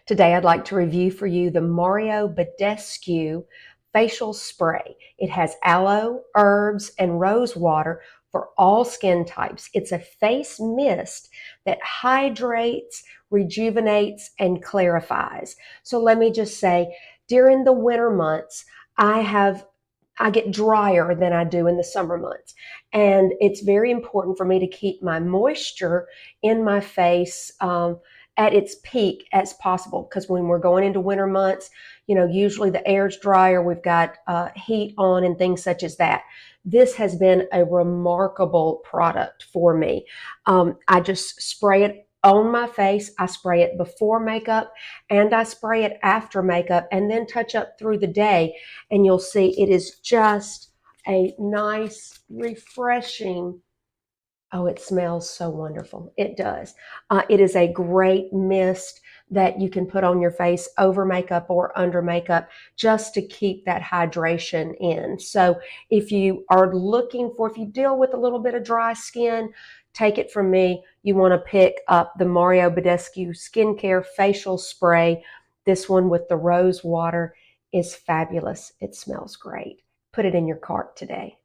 Today I'd like to review for you the Mario Badescu Facial Spray. It has aloe, herbs, and rosewater for all skin types. It's a face mist that hydrates, rejuvenates, and clarifies. So let me just say, during the winter months, I get drier than I do in the summer months. And it's very important for me to keep my moisture in my face at its peak as possible, because when we're going into winter months, usually the air's drier, we've got heat on and things such as that. This has been a remarkable product for me. I just spray it on my face. I spray it before makeup and I spray it after makeup and then touch up through the day. And you'll see it is just a nice, refreshing. Oh, it smells so wonderful. It does. It is a great mist that you can put on your face over makeup or under makeup just to keep that hydration in. So if you deal with a little bit of dry skin, take it from me. You want to pick up the Mario Badescu Skincare Facial Spray. This one with the rose water is fabulous. It smells great. Put it in your cart today.